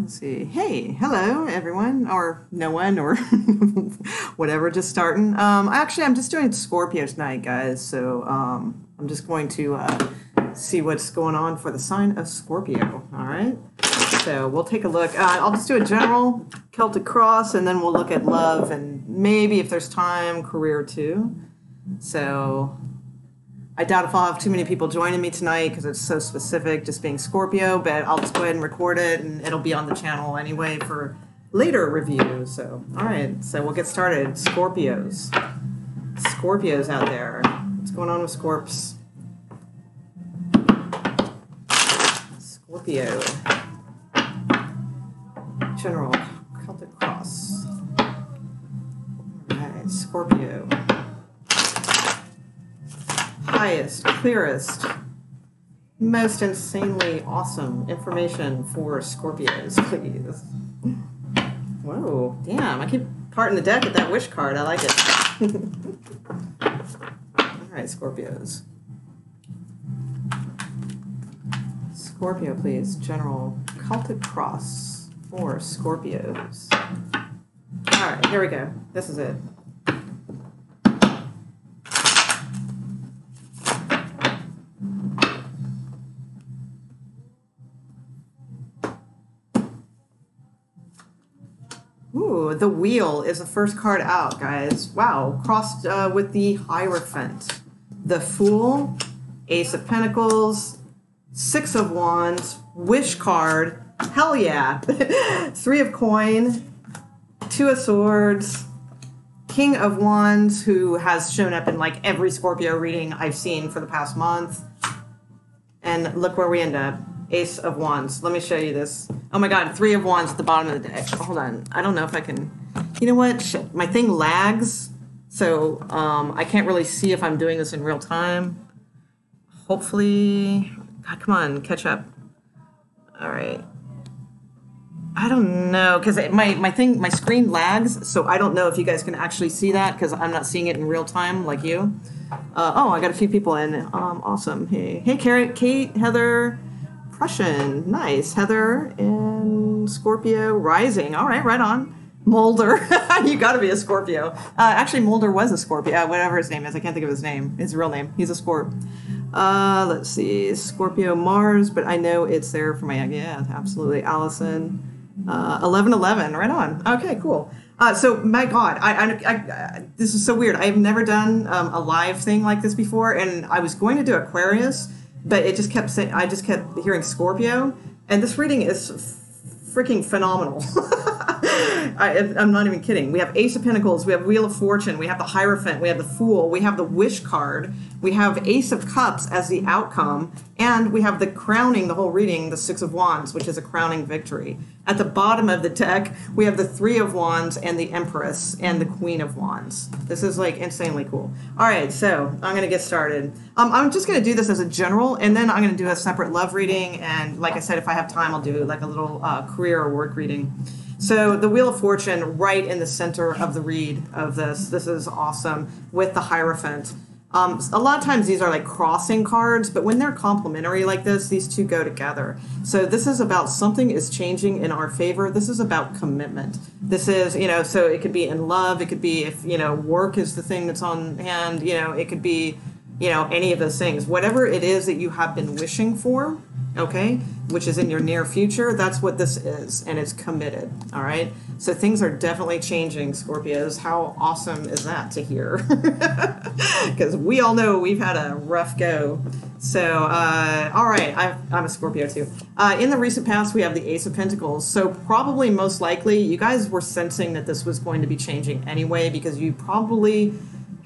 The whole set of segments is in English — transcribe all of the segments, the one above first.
Let's see. Hey, hello, everyone, or no one, or whatever, just starting. Actually, I'm just doing Scorpio tonight, guys, so I'm just going to see what's going on for the sign of Scorpio, all right? So we'll take a look. I'll just do a general Celtic cross, and then we'll look at love, and maybe, if there's time, career too. So I doubt if I'll have too many people joining me tonight because it's so specific, just being Scorpio, but I'll just go ahead and record it, and it'll be on the channel anyway for later review. So, all right, so we'll get started. Scorpios. Scorpios out there. What's going on with Scorps? Scorpio. General Celtic cross. All right, Scorpio. Highest, clearest, most insanely awesome information for Scorpios, please. Whoa, damn, I keep parting the deck with that wish card. I like it. All right, Scorpios. Scorpio, please. General Celtic cross for Scorpios. All right, here we go. This is it. Ooh, the Wheel is the first card out, guys. Wow, crossed with the Hierophant. The Fool, Ace of Pentacles, Six of Wands, Wish card, hell yeah. Three of Coin, Two of Swords, King of Wands, who has shown up in like every Scorpio reading I've seen for the past month. And look where we end up. Ace of Wands. Let me show you this. Oh my god, Three of Wands at the bottom of the deck. Hold on. I don't know if I can... You know what? Shit. My thing lags, so I can't really see if I'm doing this in real time. Hopefully... God, come on, catch up. All right. I don't know, because my screen lags, so I don't know if you guys can actually see that, because I'm not seeing it in real time like you. Oh, I got a few people in. Awesome. Hey, Carrot, Kate, Heather... Prussian, nice. Heather and Scorpio rising. All right, right on. Mulder, you got to be a Scorpio. Actually, Mulder was a Scorpio. Whatever his name is, I can't think of his name. His real name. He's a Scorp. Let's see, Scorpio Mars, but I know it's there for my absolutely. Allison, 1111. Right on. Okay, cool. So my God, I this is so weird. I've never done a live thing like this before, and I was going to do Aquarius. But it just kept saying, I just kept hearing Scorpio, and this reading is freaking phenomenal. I'm not even kidding. We have Ace of Pentacles, we have Wheel of Fortune, we have the Hierophant, we have the Fool, we have the Wish card, we have Ace of Cups as the outcome, and we have the crowning, the whole reading, the Six of Wands, which is a crowning victory. At the bottom of the deck, we have the Three of Wands and the Empress and the Queen of Wands. This is like insanely cool. All right, so I'm going to get started. I'm just going to do this as a general, and then I'm going to do a separate love reading, and like I said, if I have time, I'll do like a little career or work reading. So the Wheel of Fortune right in the center of the read of this. This is awesome with the Hierophant. A lot of times these are like crossing cards, but when they're complementary like this, these two go together. So this is about something is changing in our favor. This is about commitment. This is, so it could be in love. It could be if, work is the thing that's on hand. It could be, any of those things. Whatever it is that you have been wishing for, okay, which is in your near future, that's what this is, and it's committed, all right? So things are definitely changing, Scorpios. How awesome is that to hear? Because we all know we've had a rough go. So, all right, I'm a Scorpio too. In the recent past, we have the Ace of Pentacles. So probably most likely, you guys were sensing that this was going to be changing anyway, because you probably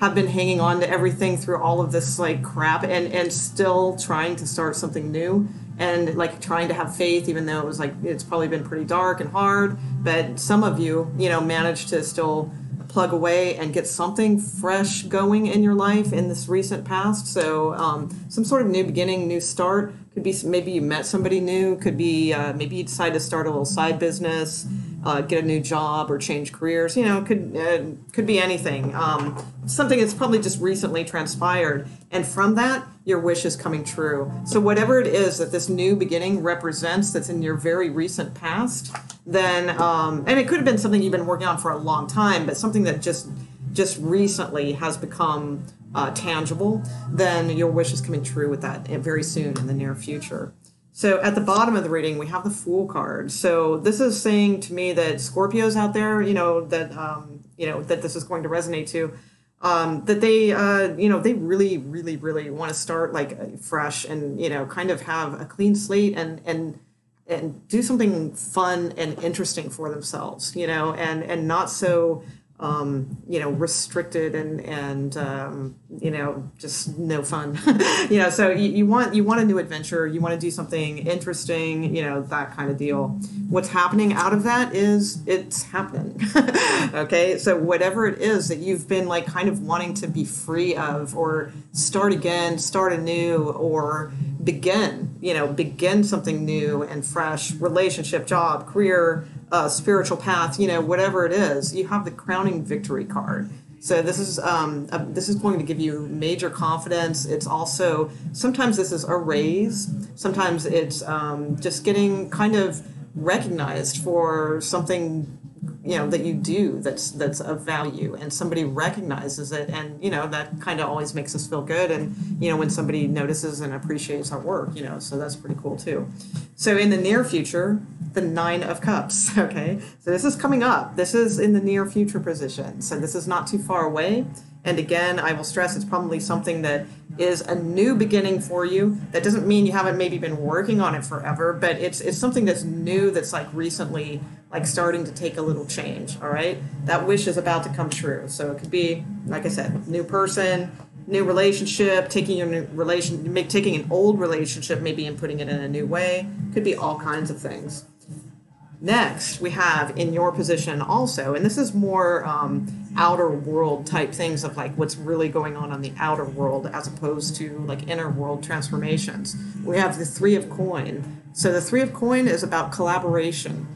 have been hanging on to everything through all of this like crap and still trying to start something new and like trying to have faith, even though it was like, it's probably been pretty dark and hard, but some of you, managed to still plug away and get something fresh going in your life in this recent past. So some sort of new beginning, new start. Could be maybe you met somebody new. Could be maybe you decide to start a little side business. get a new job or change careers. You know, could be anything. Something that's probably just recently transpired, and from that, your wish is coming true. So whatever it is that this new beginning represents, that's in your very recent past, then and it could have been something you've been working on for a long time, but something that just recently has become tangible, then your wish is coming true with that very soon in the near future. So at the bottom of the reading, we have the Fool card. So this is saying to me that Scorpios out there, that this is going to resonate to, that they, they really, really, really want to start like fresh and, kind of have a clean slate and do something fun and interesting for themselves, and not so, restricted and just no fun. So you want a new adventure, you want to do something interesting, that kind of deal. What's happening out of that is it's happening. Okay, so whatever it is that you've been like kind of wanting to be free of, or start again, start anew, or begin something new and fresh, relationship, job, career, spiritual path, whatever it is, you have the crowning victory card. So this is going to give you major confidence. It's also, sometimes this is a raise. Sometimes it's just getting kind of recognized for something, that you do that's of value, and somebody recognizes it, and that kind of always makes us feel good. And when somebody notices and appreciates our work, so that's pretty cool too. So in the near future, the 9 of Cups. Okay, so this is coming up. This is in the near future position. So this is not too far away. And again, I will stress it's probably something that is a new beginning for you. That doesn't mean you haven't maybe been working on it forever, but it's something that's new, that's like recently like starting to take a little change. All right, that wish is about to come true. So it could be, like I said, new person, new relationship, taking an old relationship maybe and putting it in a new way. Could be all kinds of things. Next, we have in your position also, and this is more outer world type things of like what's really going on the outer world as opposed to like inner world transformations. We have the 3 of Coin. So the 3 of Coin is about collaboration.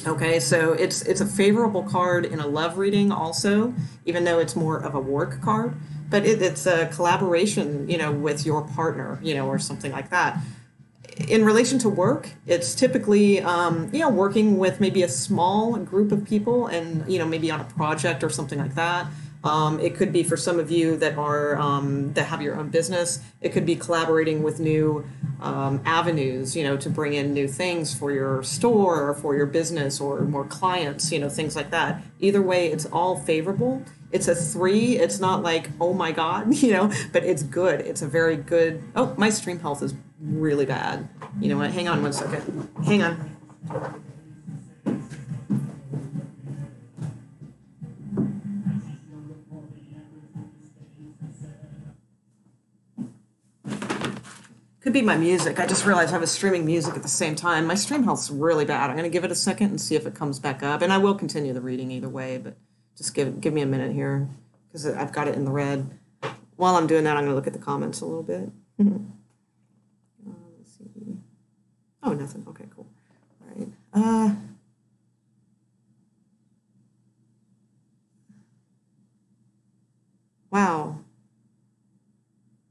Okay, so it's a favorable card in a love reading also, even though it's more of a work card, but it's a collaboration, with your partner, or something like that. In relation to work, it's typically, working with maybe a small group of people and, maybe on a project or something like that. It could be for some of you that are that have your own business. It could be collaborating with new avenues, to bring in new things for your store or for your business or more clients, things like that. Either way, it's all favorable. It's a 3. It's not like, oh my God, but it's good. It's a very good. Oh, my stream health is really bad. You know what? Hang on one second. Hang on. Could be my music. I just realized I was streaming music at the same time. My stream health's really bad. I'm going to give it a second and see if it comes back up. And I will continue the reading either way, but just give me a minute here because I've got it in the red. While I'm doing that, I'm going to look at the comments a little bit. Let's see. Oh, nothing. Okay, cool. All right. Wow.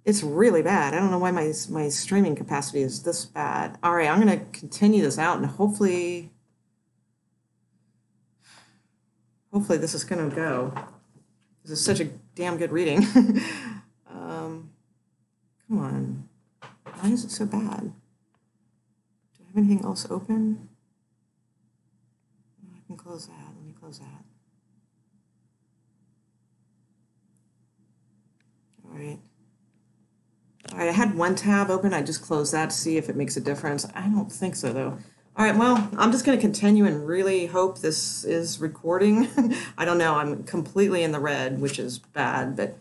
It's really bad. I don't know why my streaming capacity is this bad. All right, I'm going to continue this out, and hopefully this is going to go. This is such a damn good reading. Come on. Why is it so bad? Do I have anything else open? I can close that. Let me close that. All right. All right, I had one tab open. I just closed that to see if it makes a difference. I don't think so, though. All right, well, I'm just going to continue and really hope this is recording. I don't know. I'm completely in the red, which is bad, but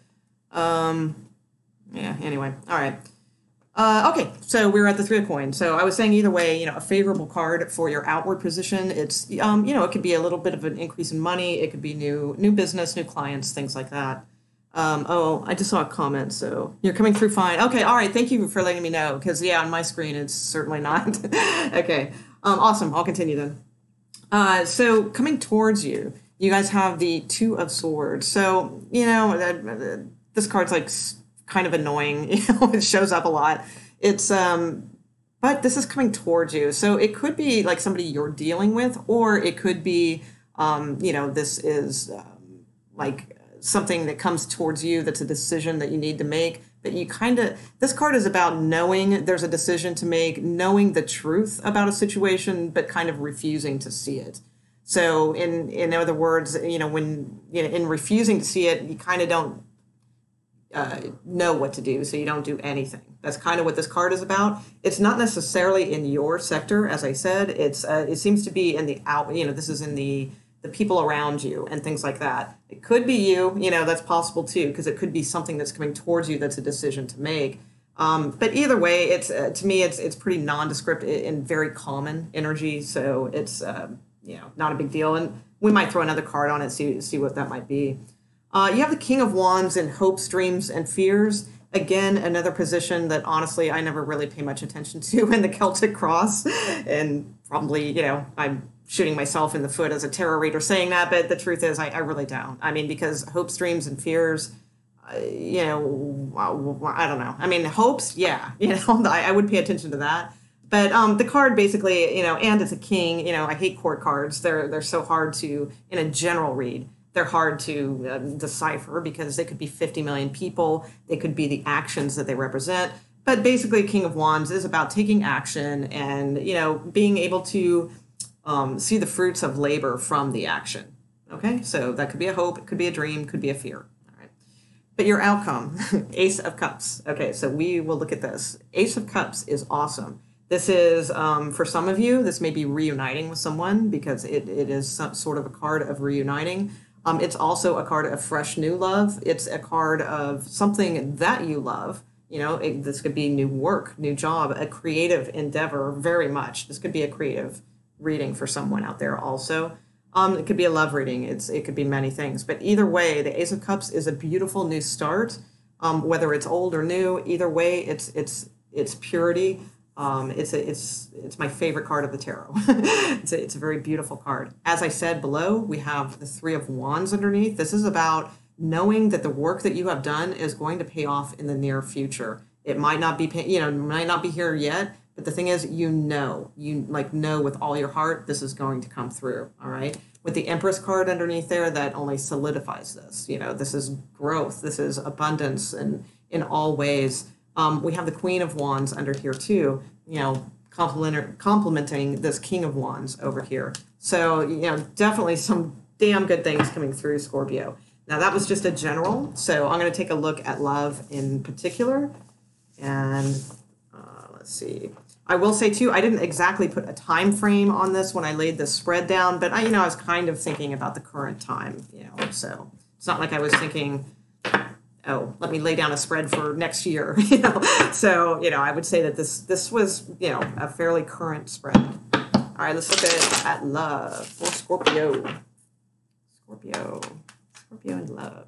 yeah, anyway. All right. Okay, so we're at the 3 of Coins. So I was saying either way, a favorable card for your outward position. It's, it could be a little bit of an increase in money. It could be new business, new clients, things like that. Oh, I just saw a comment, so you're coming through fine. Okay, all right, thank you for letting me know, because, yeah, on my screen, it's certainly not. Okay, awesome, I'll continue then. So coming towards you, you guys have the Two of Swords. So, you know, this card's like kind of annoying. You know, it shows up a lot. It's, but this is coming towards you. So it could be like somebody you're dealing with, or it could be, you know, this is like something that comes towards you that's a decision that you need to make. But you kind of, this card is about knowing there's a decision to make, knowing the truth about a situation, but kind of refusing to see it. So in other words, you know, when, you know, in refusing to see it, you kind of don't know what to do, so you don't do anything. That's kind of what this card is about. It's not necessarily in your sector, as I said. It's it seems to be in the out. You know, this is in the people around you and things like that. It could be you. You know, that's possible too, because it could be something that's coming towards you that's a decision to make. But either way, it's to me, it's pretty nondescript and very common energy. So it's you know, not a big deal. And we might throw another card on it, see what that might be. You have the King of Wands in hopes, dreams, and fears. Again, another position that honestly I never really pay much attention to in the Celtic Cross. And probably, you know, I'm shooting myself in the foot as a tarot reader saying that, but the truth is I really don't. I mean, because hopes, dreams, and fears, you know, I don't know. I mean, hopes, yeah, you know, I would pay attention to that. But the card basically, you know, and it's a king, you know, I hate court cards. They're so hard to, in a general read, they're hard to decipher because they could be 50 million people. They could be the actions that they represent. But basically, King of Wands is about taking action and, you know, being able to see the fruits of labor from the action. Okay, so that could be a hope, it could be a dream, could be a fear. All right. But your outcome, Ace of Cups. Okay, so we will look at this. Ace of Cups is awesome. This is, for some of you, this may be reuniting with someone because it is some sort of a card of reuniting. It's also a card of fresh new love. It's a card of something that you love. You know, this could be new work, new job, a creative endeavor, very much. This could be a creative reading for someone out there also. It could be a love reading. It could be many things. But either way, the Ace of Cups is a beautiful new start. Whether it's old or new, either way, it's purity. It's my favorite card of the tarot. It's a very beautiful card. As I said below, we have the Three of Wands underneath. This is about knowing that the work that you have done is going to pay off in the near future. It might not be, you know, might not be here yet, but the thing is, you know with all your heart, this is going to come through. All right. With the Empress card underneath there, that only solidifies this. You know, this is growth. This is abundance, and in all ways. We have the Queen of Wands under here too, you know, complementing this King of Wands over here. So, you know, definitely some damn good things coming through, Scorpio. Now, that was just a general, so I'm going to take a look at love in particular. And let's see. I will say, too, I didn't exactly put a time frame on this when I laid this spread down, but I was kind of thinking about the current time, you know, so it's not like I was thinking, oh, let me lay down a spread for next year, you know. So, you know, I would say that this was, you know, a fairly current spread. All right, let's look at love for Scorpio. Scorpio and love.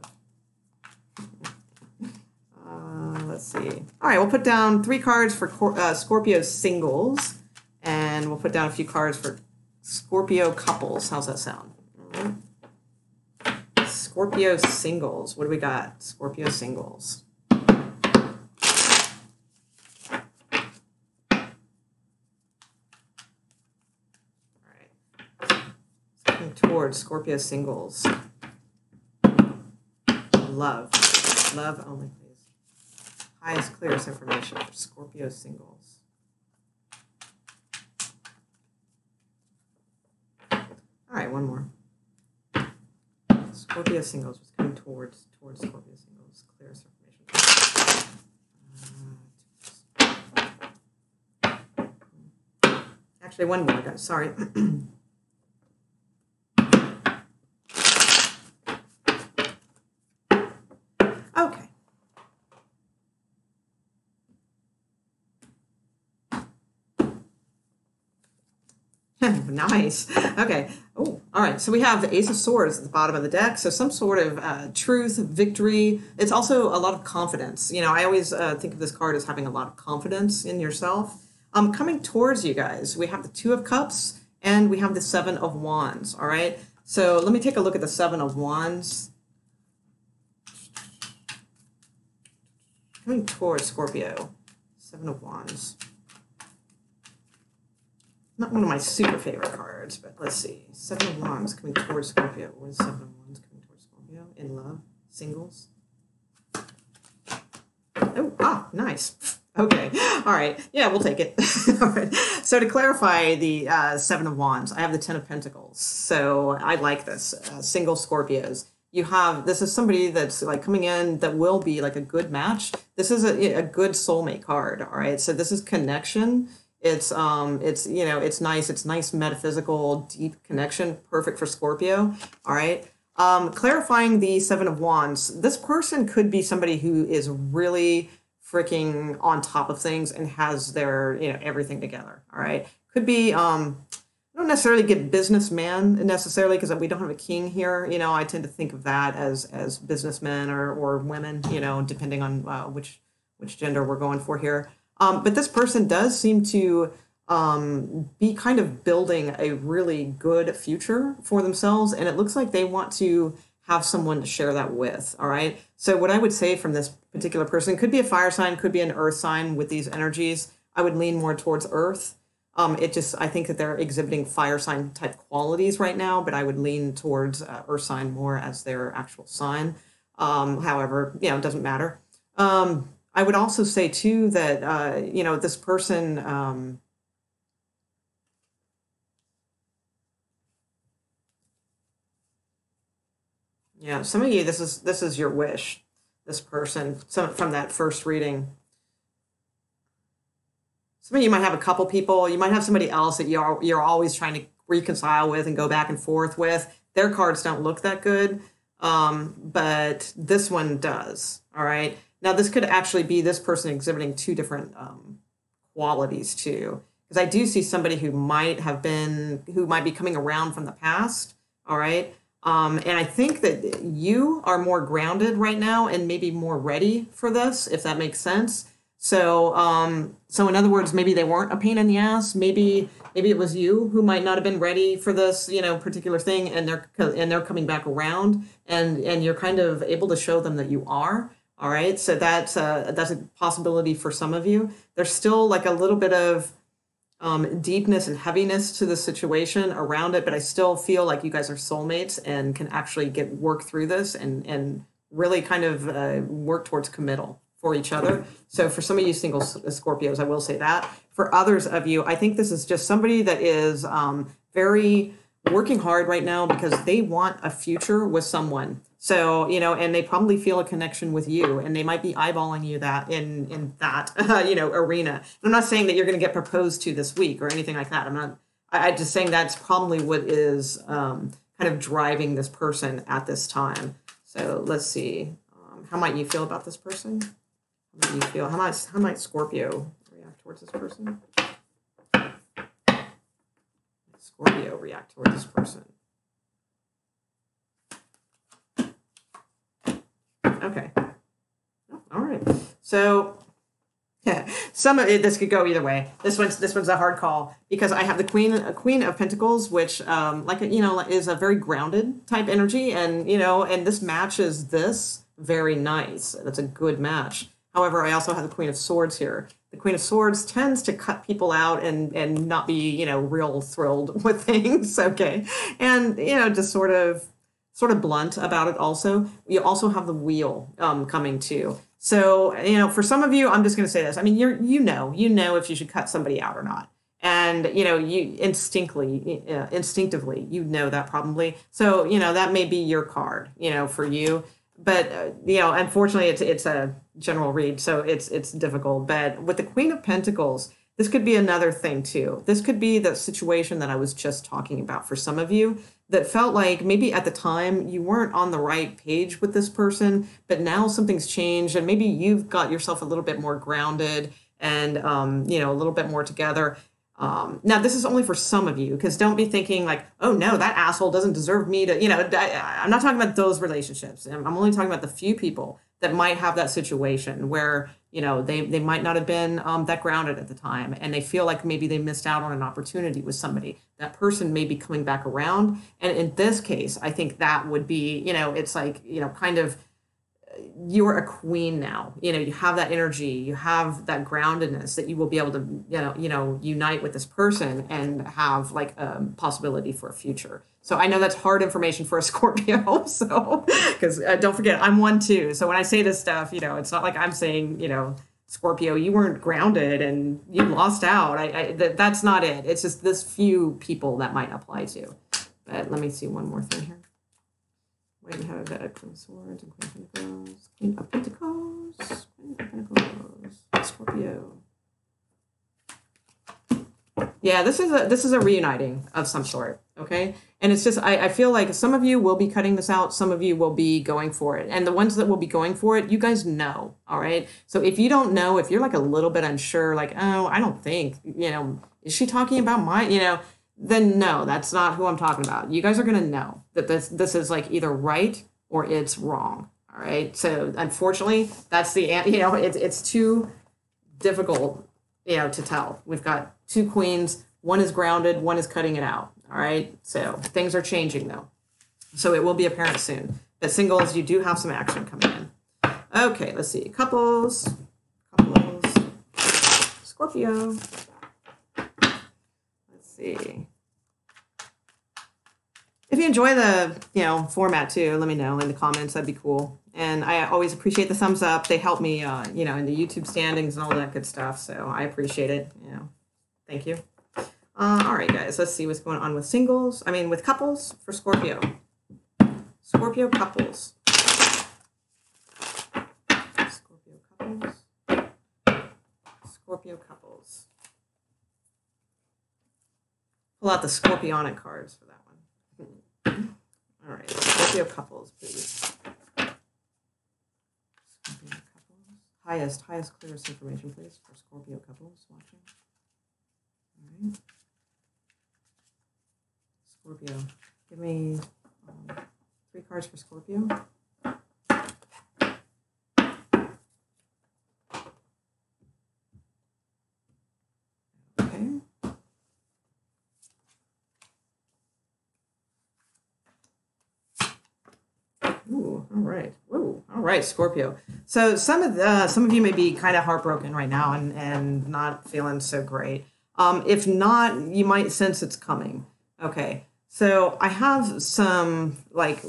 Let's see. All right, we'll put down 3 cards for Scorpio singles, and we'll put down a few cards for Scorpio couples. How's that sound? All right. Scorpio singles. What do we got? Scorpio singles. All right. Looking towards Scorpio singles. Love. Love only, please. Highest, clearest information for Scorpio singles. All right, one more. Scorpio singles was coming towards Scorpio singles. Clearest information. Actually, one more, guys. Sorry. Okay. Nice. Okay. Oh, all right. So we have the Ace of Swords at the bottom of the deck. So some sort of truth, victory. It's also a lot of confidence. You know, I always think of this card as having a lot of confidence in yourself. Coming towards you guys, we have the Two of Cups and we have the Seven of Wands, all right? So let me take a look at the Seven of Wands. Coming towards Scorpio, Seven of Wands. Not one of my super favorite cards, but let's see. Seven of Wands coming towards Scorpio. What is Seven of Wands coming towards Scorpio? In love? Singles? Oh, nice. Okay. All right. Yeah, we'll take it. All right. So to clarify the Seven of Wands, I have the Ten of Pentacles. So I like this. Single Scorpios. This is somebody that's like coming in that will be like a good match. This is a good soulmate card. All right. So this is connection. It's nice. It's nice metaphysical, deep connection. Perfect for Scorpio. All right. Clarifying the Seven of Wands. This person could be somebody who is really freaking on top of things and has their, everything together. All right. Could be, I don't necessarily get businessman necessarily because we don't have a king here. I tend to think of that as businessmen or women, depending on which gender we're going for here. But this person does seem to be kind of building a really good future for themselves. And it looks like they want to have someone to share that with. All right. So what I would say from this particular person, could be a fire sign, could be an earth sign with these energies. I would lean more towards earth. I think that they're exhibiting fire sign type qualities right now, but I would lean towards earth sign more as their actual sign. However, it doesn't matter. I would also say too that, this person, some of you, this is your wish, this person, from that first reading. Some of you might have a couple people. You might have somebody else that you're always trying to reconcile with and go back and forth with. Their cards don't look that good, but this one does. All right. Now, this could actually be this person exhibiting two different qualities too, because I do see somebody who might be coming around from the past. All right. And I think that you are more grounded right now and maybe more ready for this, if that makes sense. So in other words, maybe they weren't a pain in the ass. Maybe it was you who might not have been ready for this, particular thing, and they're coming back around, and you're kind of able to show them that you are. All right. So that's a possibility for some of you. There's still like a little bit of deepness and heaviness to the situation around it, but I still feel like you guys are soulmates and can actually work through this and really kind of work towards committal for each other. So for some of you single Scorpios, I will say that. For others of you, I think this is just somebody that is very working hard right now because they want a future with someone. So, and they probably feel a connection with you, and they might be eyeballing you that in that, arena. I'm not saying that you're going to get proposed to this week or anything like that. I'm just saying that's probably what is kind of driving this person at this time. So let's see. How might you feel about this person? How might you feel? How might Scorpio react towards this person? Scorpio react towards this person. Okay. All right. So, yeah, this could go either way. This one's a hard call because I have the Queen of Pentacles, which is a very grounded type energy, and and this matches this very nice. That's a good match. However, I also have the Queen of Swords here. The Queen of Swords tends to cut people out and not be real thrilled with things. Okay, and just sort of blunt about it also. You also have the Wheel coming too. So, for some of you, I'm just going to say this. I mean, you know if you should cut somebody out or not. And, you instinctively, that probably. So, that may be your card, for you. But, unfortunately, it's a general read, so it's difficult. But with the Queen of Pentacles, this could be another thing too. This could be the situation that I was just talking about for some of you that felt like maybe at the time you weren't on the right page with this person, but now something's changed and maybe you've got yourself a little bit more grounded and, a little bit more together. Now, this is only for some of you, because don't be thinking like, oh, no, that asshole doesn't deserve me to, I'm not talking about those relationships. I'm only talking about the few people that might have that situation where, you know, they might not have been that grounded at the time, and they feel like maybe they missed out on an opportunity with somebody. That person may be coming back around. And in this case, I think that would be, you know, it's like, you know, kind of, you're a queen now. You know, you have that energy, you have that groundedness that you will be able to, unite with this person and have like a possibility for a future. So I know that's hard information for a Scorpio. So, because don't forget, I'm one too. So when I say this stuff, you know, it's not like I'm saying, you know, Scorpio, you weren't grounded and you lost out. That's not it. It's just this few people that might apply to. But let me see one more thing here. We have the Queen of Swords and Queen of Pentacles, Queen of Pentacles, Queen of Pentacles, Scorpio. Yeah, this is a reuniting of some sort, okay? And it's just, I feel like some of you will be cutting this out, some of you will be going for it. And the ones that will be going for it, you guys know, all right? So if you don't know, if you're like a little bit unsure, like, oh, I don't think, you know, is she talking about my, you know, then no, that's not who I'm talking about. You guys are going to know that this is like either right or it's wrong. All right. So unfortunately, that's the, you know, it's too difficult, you know, to tell. We've got two queens. One is grounded. One is cutting it out. All right. So things are changing though. So it will be apparent soon. But singles, you do have some action coming in. Okay. Let's see. Couples. Scorpio. See. If you enjoy the, you know, format too, let me know in the comments. That'd be cool. And I always appreciate the thumbs up. They help me, you know, in the YouTube standings and all that good stuff. So I appreciate it. You know, thank you. All right, guys. Let's see what's going on with with couples for Scorpio. Scorpio couples. Scorpio couples. Scorpio couples. Pull out the Scorpionic cards for that one. All right, Scorpio couples, please. Scorpio couples. Highest, clearest information, please, for Scorpio couples watching. All right. Scorpio, give me 3 cards for Scorpio. Okay. Ooh, all right. Ooh, all right, Scorpio. So some of you may be kind of heartbroken right now and not feeling so great. If not, you might sense it's coming. Okay. So I have some like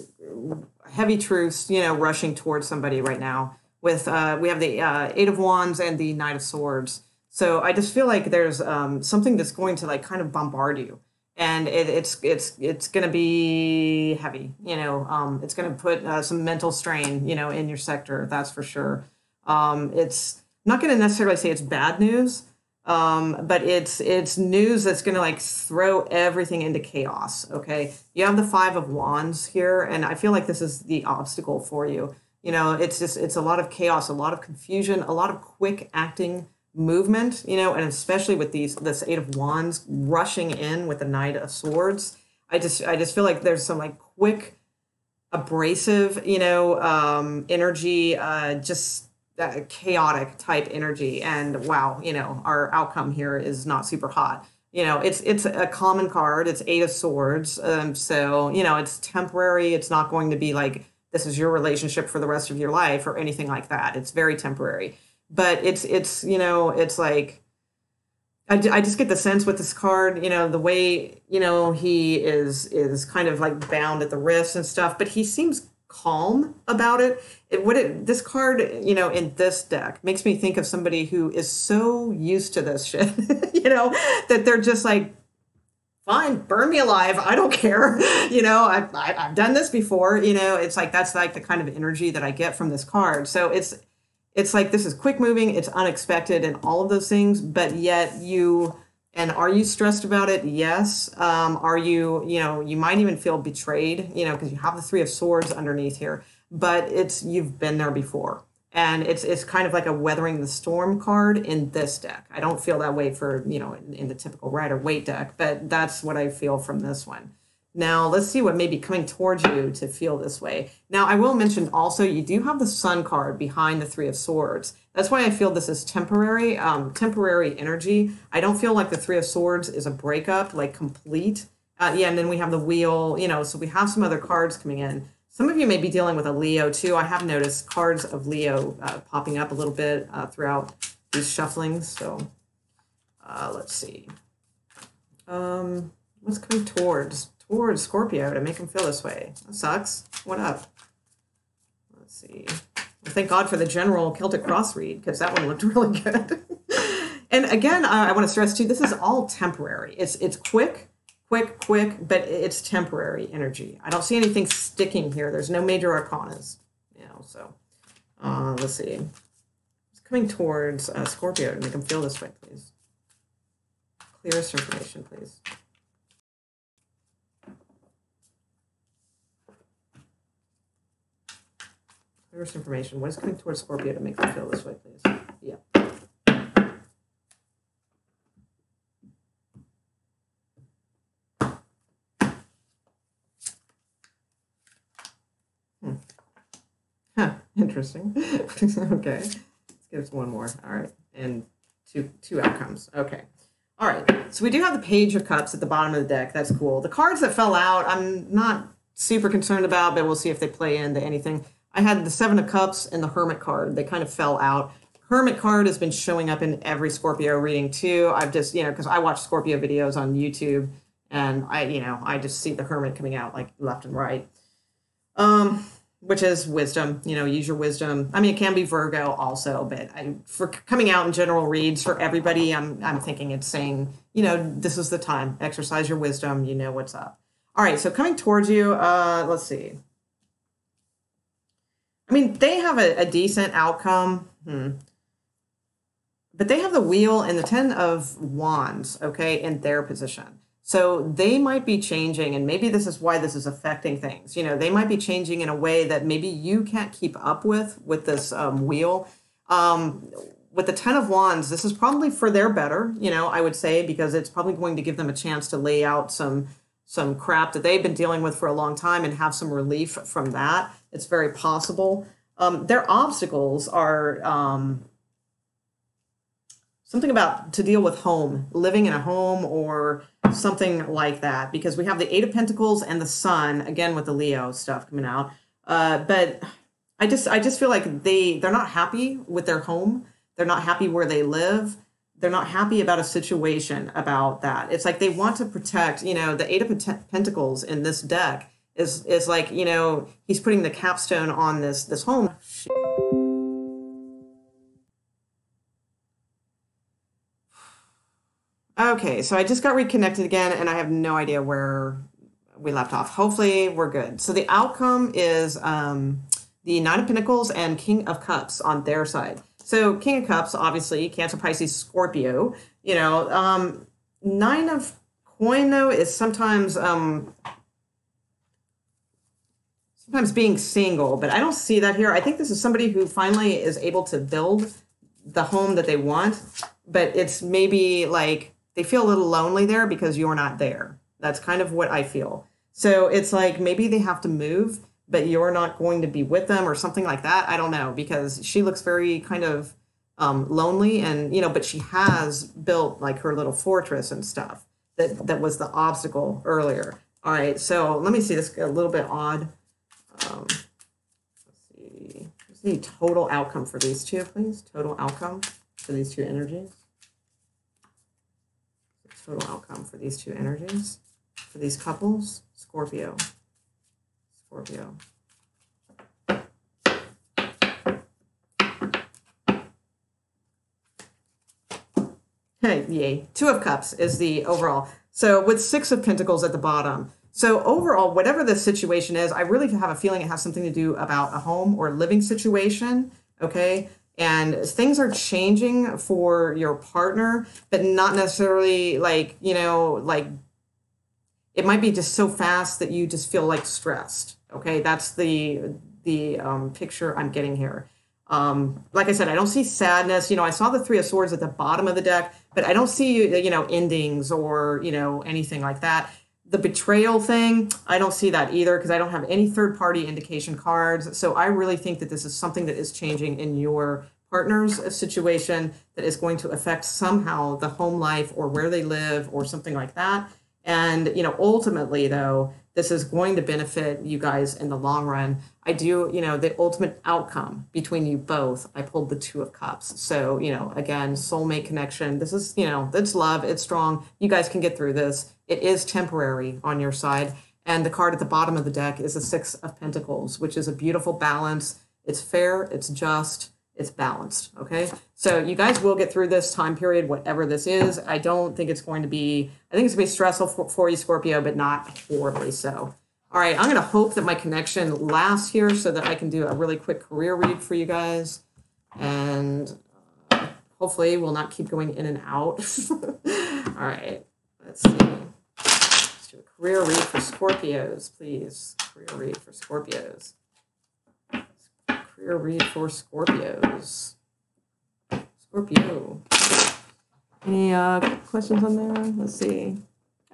heavy truths, you know, rushing towards somebody right now. With we have the 8 of Wands and the Knight of Swords. So I just feel like there's something that's going to like kind of bombard you. And it's going to be heavy, you know, it's going to put some mental strain, you know, in your sector. That's for sure. It's not going to necessarily say it's bad news, but it's news that's going to like throw everything into chaos. Okay. You have the 5 of Wands here, and I feel like this is the obstacle for you. You know, it's a lot of chaos, a lot of confusion, a lot of quick acting movement, you know, and especially with this 8 of Wands rushing in with the Knight of Swords. I just feel like there's some like quick, abrasive, you know, energy, just chaotic type energy. And wow, you know, our outcome here is not super hot. You know, it's a common card. It's 8 of Swords. So, you know, it's temporary. It's not going to be like this is your relationship for the rest of your life or anything like that. It's very temporary. But it's you know, it's like, I just get the sense with this card, you know, the way, you know, he is kind of like bound at the wrists and stuff, but he seems calm about it. This card, you know, in this deck makes me think of somebody who is so used to this shit, you know, that they're just like, fine, burn me alive. I don't care. You know, I've done this before, you know, it's like, that's like the kind of energy that I get from this card. So it's like, this is quick moving, it's unexpected and all of those things, but yet are you stressed about it? Yes. Are you, you know, you might even feel betrayed, you know, because you have the 3 of Swords underneath here, but you've been there before. And it's kind of like a weathering the storm card in this deck. I don't feel that way for, you know, in the typical Rider-Waite deck, but that's what I feel from this one. Now, let's see what may be coming towards you to feel this way. Now, I will mention also, you do have the Sun card behind the Three of Swords. That's why I feel this is temporary, temporary energy. I don't feel like the Three of Swords is a breakup, like complete. Yeah, and then we have the Wheel, you know, so we have some other cards coming in. Some of you may be dealing with a Leo too. I have noticed cards of Leo popping up a little bit throughout these shufflings. So let's see. What's coming towards Scorpio to make him feel this way? That sucks. What up? Let's see. Well, thank God for the general Celtic cross read, because that one looked really good. And again, I want to stress too, this is all temporary. It's quick, but it's temporary energy. I don't see anything sticking here. There's no major arcanas, you know, so let's see. It's coming towards Scorpio to make him feel this way, please. Clearest information, please. Clearest information. What is coming towards Scorpio to make them feel this way, please? Yeah. Huh, interesting. Okay, let's give us one more. All right, and two outcomes. Okay. All right, so we do have the Page of Cups at the bottom of the deck. That's cool. The cards that fell out, I'm not super concerned about, but we'll see if they play into anything. I had the Seven of Cups and the Hermit card. They kind of fell out. Hermit card has been showing up in every Scorpio reading too. I've just, you know, because I watch Scorpio videos on YouTube, and I just see the Hermit coming out like left and right. Which is wisdom, you know, use your wisdom. I mean, it can be Virgo also, but for coming out in general reads for everybody, I'm thinking it's saying, you know, this is the time. Exercise your wisdom. You know what's up. All right, so coming towards you, let's see. I mean, they have a decent outcome, but they have the Wheel and the Ten of Wands, okay, in their position. So they might be changing, and maybe this is why this is affecting things. You know, they might be changing in a way that maybe you can't keep up with this Wheel. With the Ten of Wands, this is probably for their better, you know, I would say, because it's probably going to give them a chance to lay out some crap that they've been dealing with for a long time and have some relief from that. It's very possible. Their obstacles are something about to deal with home, living in a home or something like that, because we have the Eight of Pentacles and the Sun, again with the Leo stuff coming out. But I just feel like they're not happy with their home. They're not happy where they live. They're not happy about a situation about that. It's like they want to protect, you know, the Eight of Pentacles in this deck is like, you know, he's putting the capstone on this home. Okay, so I just got reconnected again, and I have no idea where we left off. Hopefully, we're good. So the outcome is the Nine of Pentacles and King of Cups on their side. So King of Cups, obviously, Cancer, Pisces, Scorpio. You know, Nine of Coin, though, is sometimes being single, but I don't see that here. I think this is somebody who finally is able to build the home that they want, but it's maybe like they feel a little lonely there because you're not there. That's kind of what I feel. So it's like maybe they have to move, but you're not going to be with them or something like that. I don't know, because she looks very kind of lonely, and, you know, but she has built like her little fortress and stuff. That was the obstacle earlier. All right, so let me see this a little bit odd. Let's see. Let's see total outcome for these two, please. Total outcome for these two energies. Total outcome for these two energies, for these couples. Scorpio. Hey, yay. Two of Cups is the overall. So with Six of Pentacles at the bottom. So overall, whatever the situation is, I really have a feeling it has something to do about a home or living situation, okay? And things are changing for your partner, but not necessarily like, you know, like it might be just so fast that you just feel like stressed. Okay, that's the picture I'm getting here. Like I said, I don't see sadness. You know, I saw the Three of Swords at the bottom of the deck, but I don't see, you know, endings or, you know, anything like that. The betrayal thing, I don't see that either because I don't have any third-party indication cards. So I really think that this is something that is changing in your partner's situation that is going to affect somehow the home life or where they live or something like that. And, you know, ultimately, though, this is going to benefit you guys in the long run. I do, you know, the ultimate outcome between you both, I pulled the Two of Cups. So, you know, again, soulmate connection. This is, you know, it's love. It's strong. You guys can get through this. It is temporary on your side. And the card at the bottom of the deck is the Six of Pentacles, which is a beautiful balance. It's fair. It's just. It's balanced. Okay. So you guys will get through this time period, whatever this is. I don't think it's going to be, I think it's going to be stressful for you, Scorpio, but not horribly so. All right. I'm going to hope that my connection lasts here so that I can do a really quick career read for you guys. And hopefully we'll not keep going in and out. All right. Let's see. Let's do a career read for Scorpios, please. Career read for Scorpios. Career read for Scorpios. Scorpio. Any questions on there? Let's see.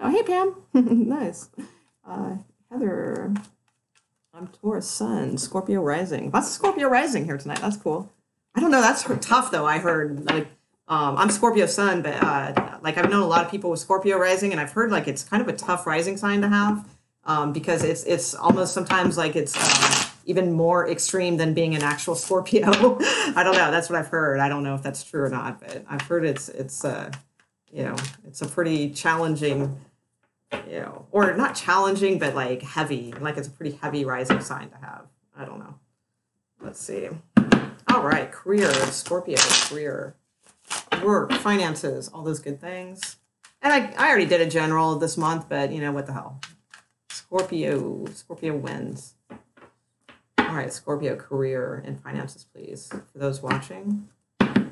Oh, hey, Pam. Nice. Heather. I'm Taurus Sun, Scorpio rising. Lots of Scorpio rising here tonight. That's cool. I don't know. That's tough, though. I heard, like, I'm Scorpio Sun, but, like, I've known a lot of people with Scorpio rising, and I've heard, like, it's kind of a tough rising sign to have because it's almost sometimes like it's even more extreme than being an actual Scorpio. I don't know. That's what I've heard. I don't know if that's true or not, but I've heard it's you know, it's a pretty challenging, you know, or not challenging, but like heavy, like it's a pretty heavy rising sign to have. I don't know. Let's see. All right. Career, Scorpio, career, work, finances, all those good things. And I already did a general this month, but you know, what the hell? Scorpio wins. All right, Scorpio, career and finances, please. For those watching,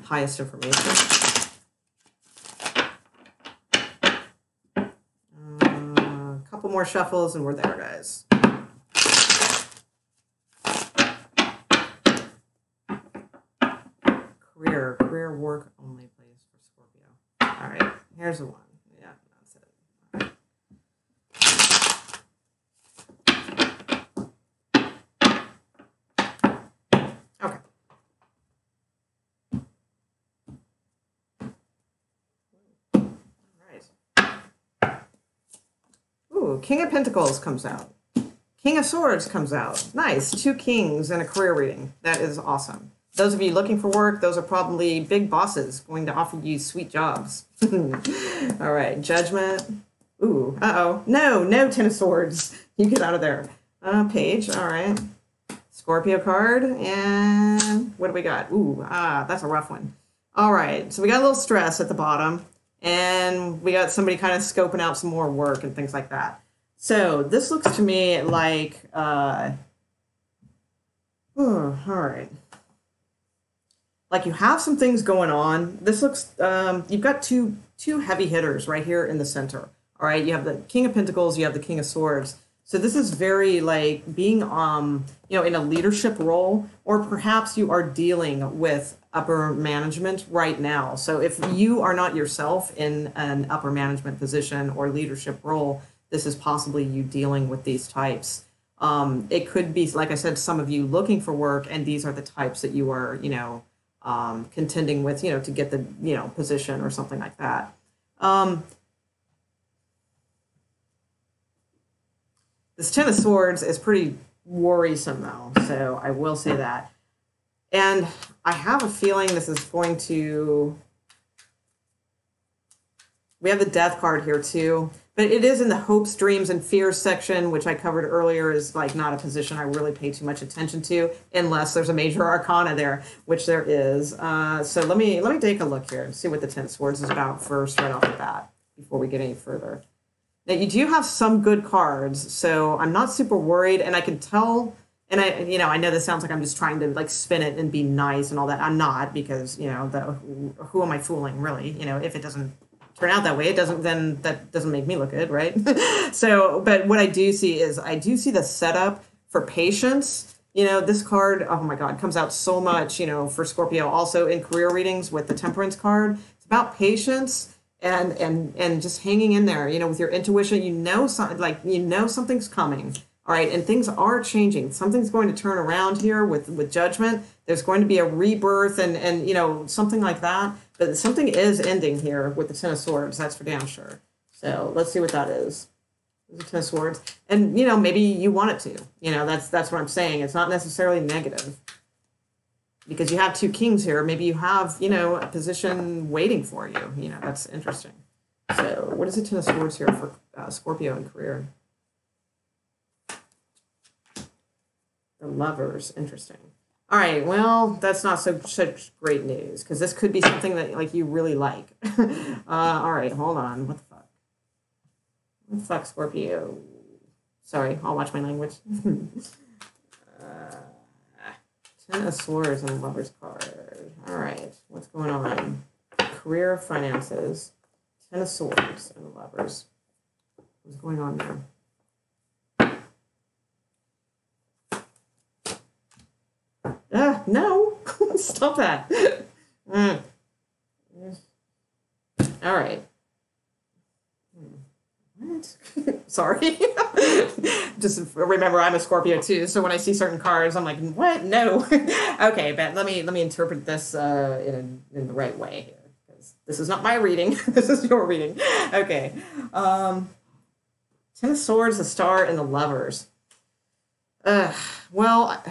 highest information. A couple more shuffles and we're there, guys. Career, work only, please, for Scorpio. All right, here's the one. Yeah, that's it. All right. Ooh, King of Pentacles comes out. King of Swords comes out. Nice. 2 kings and a career reading. That is awesome. Those of you looking for work, those are probably big bosses going to offer you sweet jobs. All right. Judgment. Ooh. Uh-oh. No 10 of Swords. You get out of there. Page. All right. Scorpio card. And what do we got? Ooh. That's a rough one. All right. So we got a little stress at the bottom. And we got somebody kind of scoping out some more work and things like that. So this looks to me like, all right. Like you have some things going on. This looks, you've got two heavy hitters right here in the center. All right. You have the King of Pentacles. You have the King of Swords. So this is very like being, you know, in a leadership role, or perhaps you are dealing with upper management right now. So if you are not yourself in an upper management position or leadership role, this is possibly you dealing with these types. It could be, like I said, some of you looking for work, and these are the types that you are, you know, contending with, you know, to get the, you know, position or something like that. This 10 of Swords is pretty worrisome, though, so I will say that. And I have a feeling this is going to... We have the Death card here, too. But it is in the hopes, dreams, and fears section, which I covered earlier is like not a position I really pay too much attention to, unless there's a major arcana there, which there is. So let me take a look here and see what the 10 of Swords is about first, right off the bat, before we get any further. Now, you do have some good cards, so I'm not super worried, and I can tell... And I know this sounds like I'm just trying to like spin it and be nice and all that. I'm not, because, you know, who am I fooling, really? You know, if it doesn't turn out that way, that doesn't make me look good, right? So, but what I do see is I do see the setup for patience. You know, this card, oh my God, comes out so much, you know, for Scorpio, also in career readings with the Temperance card. It's about patience and just hanging in there, you know, with your intuition. You know, something's coming. All right, and things are changing. Something's going to turn around here with Judgment. There's going to be a rebirth and you know, something like that. But something is ending here with the Ten of Swords. That's for damn sure. So let's see what that is. The Ten of Swords, and you know, maybe you want it to. You know, that's what I'm saying. It's not necessarily negative because you have two kings here. Maybe you have, you know, a position waiting for you. You know, that's interesting. So what is the Ten of Swords here for Scorpio in career? The Lovers, interesting. All right, well, that's not such great news because this could be something that like you really like. All right, hold on. What the fuck? What the fuck, Scorpio? Sorry, I'll watch my language. Ten of Swords and Lovers card. All right, what's going on? Career, finances, Ten of Swords and Lovers. What's going on there? No, stop that. All right. What? Sorry. Just rememremember, I'm a Scorpio too, so when I see certain cards, I'm like, what? No. Okay, but let me interpret this in the right way here, because this is not my reading. This is your reading. Okay. Ten of Swords, the Star, and the Lovers. Well,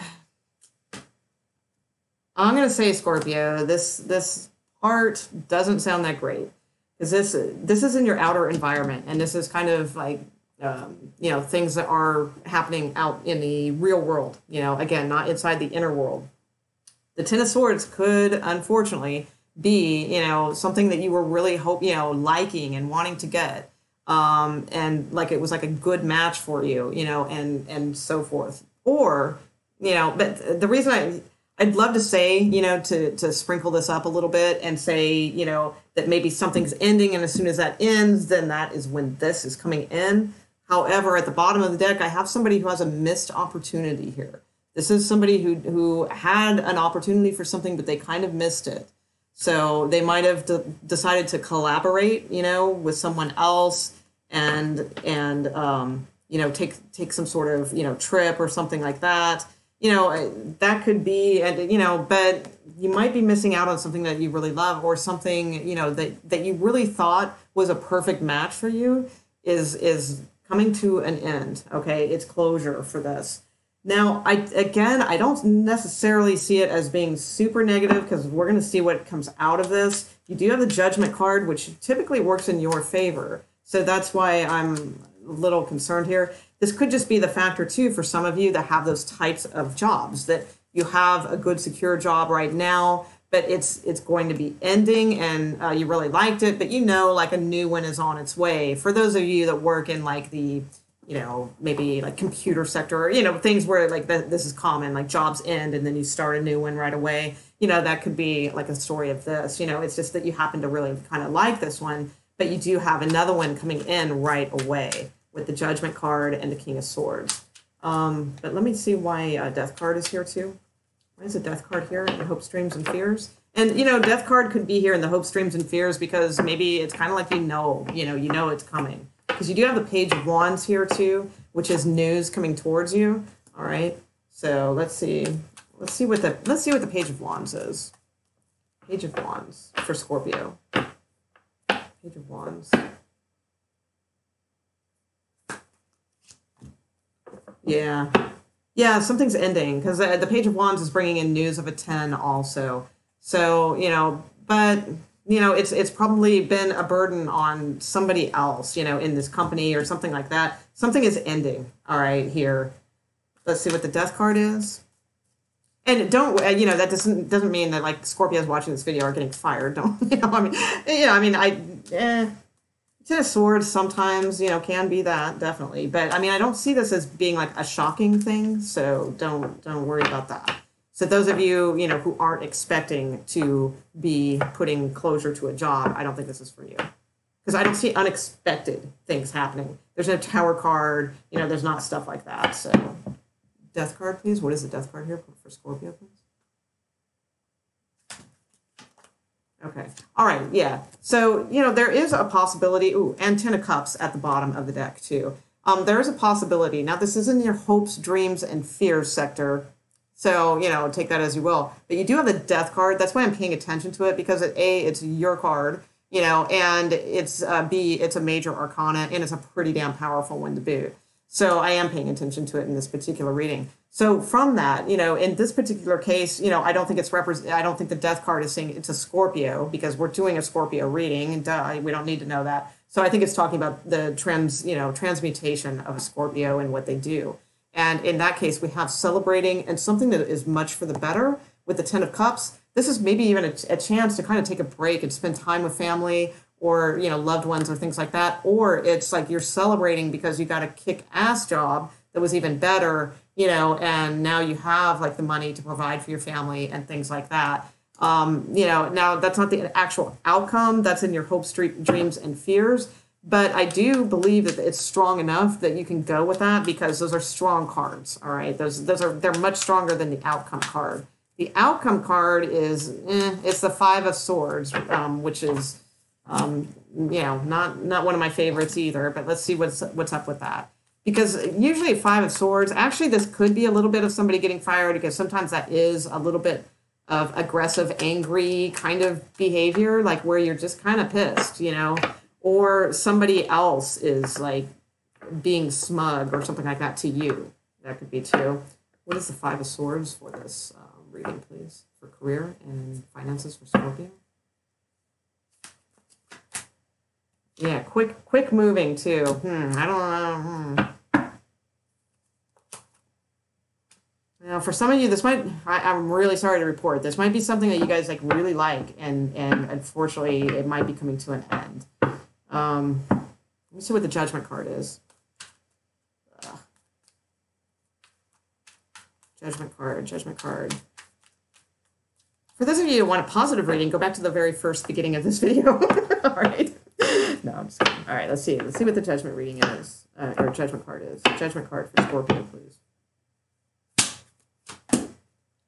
I'm going to say, Scorpio, this part doesn't sound that great. Because this is in your outer environment, and this is kind of like, you know, things that are happening out in the real world, you know, again, not inside the inner world. The Ten of Swords could, unfortunately, be, you know, something that you were really liking and wanting to get. And like it was like a good match for you, you know, and so forth. Or, you know, but the reason I'd love to say, you know, to sprinkle this up a little bit and say, you know, that maybe something's ending, and as soon as that ends, then that is when this is coming in. However, at the bottom of the deck, I have somebody who has a missed opportunity here. This is somebody who had an opportunity for something, but they kind of missed it. So they might have decided to collaborate, you know, with someone else and you know, take some sort of, you know, trip or something like that. You know, that could be, and you know, but you might be missing out on something that you really love, or something, you know, that you really thought was a perfect match for you is coming to an end. Okay, it's closure for this. Now, I don't necessarily see it as being super negative, because we're going to see what comes out of this. You do have the Judgment card, which typically works in your favor, so that's why I'm a little concerned here. This could just be the factor, too, for some of you that have those types of jobs, that you have a good, secure job right now, but it's going to be ending, and you really liked it, but you know, like a new one is on its way. For those of you that work in like the, you know, maybe like computer sector, or, you know, things where like this is common, like jobs end and then you start a new one right away. You know, that could be like a story of this. You know, it's just that you happen to really kind of like this one, but you do have another one coming in right away, with the Judgment card and the King of Swords. But let me see why Death card is here too. Why is the Death card here in Hopes, Dreams, and Fears? And, you know, Death card could be here in the Hopes, Dreams, and Fears because maybe it's kind of like, you know it's coming. Because you do have the Page of Wands here too, which is news coming towards you. All right. So let's see what the Page of Wands is. Page of Wands for Scorpio. Page of Wands. Yeah, something's ending, because the Page of Wands is bringing in news of a 10 also. So, you know, but, you know, it's probably been a burden on somebody else, you know, in this company or something like that. Something is ending, all right, here. Let's see what the Death card is. And don't, you know, that doesn't mean that, like, Scorpios watching this video are getting fired. Don't, you know, I mean, Ten of Swords sometimes, you know, can be that, definitely. But, I mean, I don't see this as being, like, a shocking thing, so don't worry about that. So those of you, you know, who aren't expecting to be putting closure to a job, I don't think this is for you. Because I don't see unexpected things happening. There's no Tower card, you know, there's not stuff like that. So, Death card, please. What is the Death card here for Scorpio, please? Okay. All right. Yeah. So, there is a possibility. Ooh, and 10 of Cups at the bottom of the deck, too. There is a possibility. Now, this is in your hopes, dreams, and fears sector. So, take that as you will. But you do have the Death card. That's why I'm paying attention to it, because A, it's your card, and it's B, it's a major arcana, and it's a pretty damn powerful one to boot. So I am paying attention to it in this particular reading. So from that, in this particular case, I don't think I don't think the Death card is saying it's a Scorpio, because we're doing a Scorpio reading, and duh, we don't need to know that. So I think it's talking about the transmutation of a Scorpio and what they do. And in that case, we have celebrating and something that is much for the better with the 10 of Cups. This is maybe even a chance to kind of take a break and spend time with family or, loved ones or things like that. Or it's like you're celebrating because you got a kick-ass job that was even better, and now you have like the money to provide for your family and things like that. Now that's not the actual outcome. That's in your hopes, dreams, and fears. But I do believe that it's strong enough that you can go with that, because those are strong cards. All right, they're much stronger than the outcome card. The outcome card is it's the 5 of Swords, which is not one of my favorites either. But let's see what's up with that, because usually 5 of Swords. Actually, this could be a little bit of somebody getting fired, because sometimes that is a little bit of aggressive, angry kind of behavior, like where you're just kind of pissed, or somebody else is like being smug or something like that to you. That could be too. What is the 5 of Swords for this reading, please? For career and finances for Scorpio. Yeah, quick moving too. I don't know. Now, for some of you, this might, I'm really sorry to report, this might be something that you guys like really like, and unfortunately, it might be coming to an end. Let me see what the Judgment card is. Judgment card. For those of you who want a positive reading, go back to the very first beginning of this video. All right. No, I'm just kidding. All right, let's see what the Judgment reading is, or Judgment card is. Judgment card for Scorpio, please.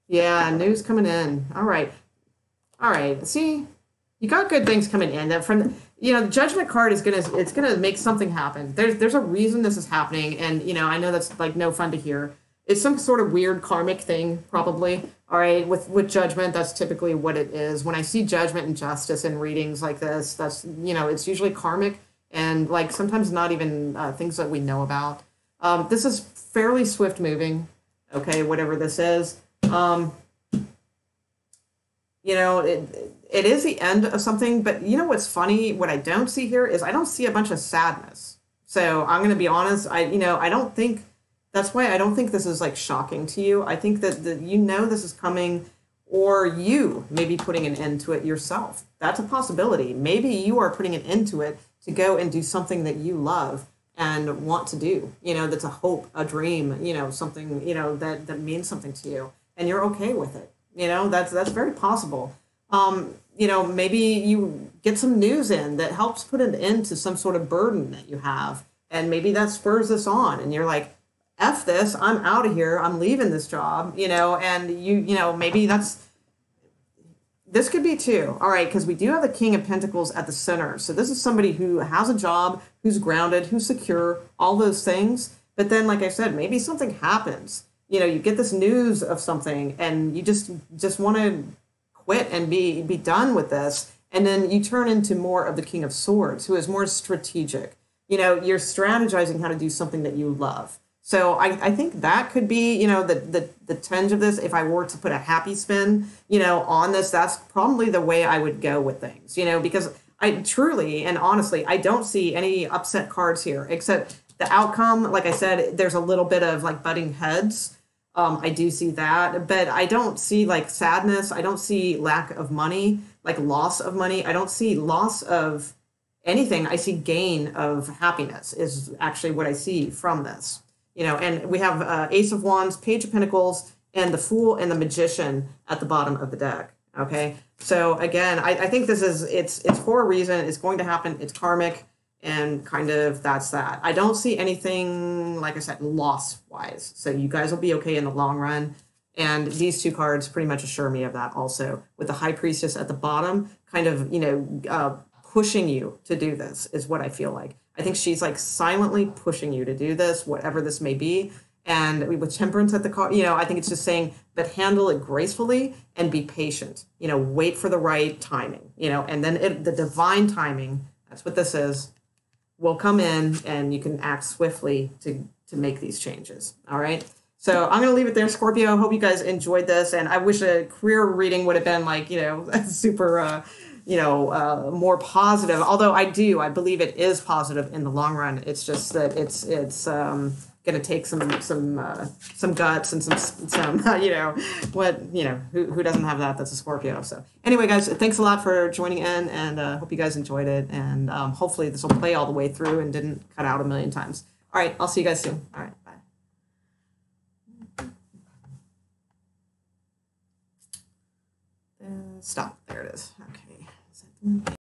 Yeah, news coming in. All right. See, you got good things coming in. That from the Judgment card is gonna make something happen. There's a reason this is happening, and I know that's like no fun to hear. It's some sort of weird karmic thing, probably. All right, with Judgment, that's typically what it is. When I see Judgment and Justice in readings like this, that's it's usually karmic, and like sometimes not even things that we know about. This is fairly swift moving. Okay, whatever this is. It is the end of something, but what's funny, what I don't see here is I don't see a bunch of sadness. So I'm going to be honest. I don't think, that's why I don't think this is like shocking to you. I think that this is coming, or you may be putting an end to it yourself. That's a possibility. Maybe you are putting an end to it to go and do something that you love and want to do, that's a hope, a dream, something, that means something to you, and you're okay with it. That's very possible. Maybe you get some news in that helps put an end to some sort of burden that you have, and maybe that spurs this on, and you're like, F this, I'm out of here, I'm leaving this job, and maybe this could be too. All right, because we do have the King of Pentacles at the center. So this is somebody who has a job, who's grounded, who's secure, all those things. But then, like I said, maybe something happens. You get this news of something, and you just want to quit and be done with this. And then you turn into more of the King of Swords, who is more strategic. You're strategizing how to do something that you love. So I think that could be, the tinge of this. If I were to put a happy spin, on this, that's probably the way I would go with things, because I truly and honestly, I don't see any upset cards here, except the outcome. Like I said, there's a little bit of like butting heads. I do see that, but I don't see like sadness. I don't see lack of money, like loss of money. I don't see loss of anything. I see gain of happiness is actually what I see from this. And we have Ace of Wands, Page of Pentacles, and the Fool and the Magician at the bottom of the deck. Okay, so again, I think this is it's for a reason. It's going to happen. It's karmic, and kind of that's that. I don't see anything, like I said, loss wise. So you guys will be okay in the long run. And these two cards pretty much assure me of that also, with the High Priestess at the bottom, kind of, pushing you to do this is what I feel like. I think she's like silently pushing you to do this, whatever this may be. And with Temperance at the card, I think it's just saying, but handle it gracefully and be patient, wait for the right timing, and then the divine timing, that's what this is, will come in and you can act swiftly to make these changes. All right. So I'm going to leave it there, Scorpio. I hope you guys enjoyed this. And I wish a career reading would have been like, super, more positive. Although I believe it is positive in the long run. It's just that it's going to take some guts and some who doesn't have that? That's a Scorpio. So anyway, guys, thanks a lot for joining in, and hope you guys enjoyed it. And hopefully this will play all the way through and didn't cut out a million times. All right, I'll see you guys soon. All right, bye. Stop. There it is. Okay.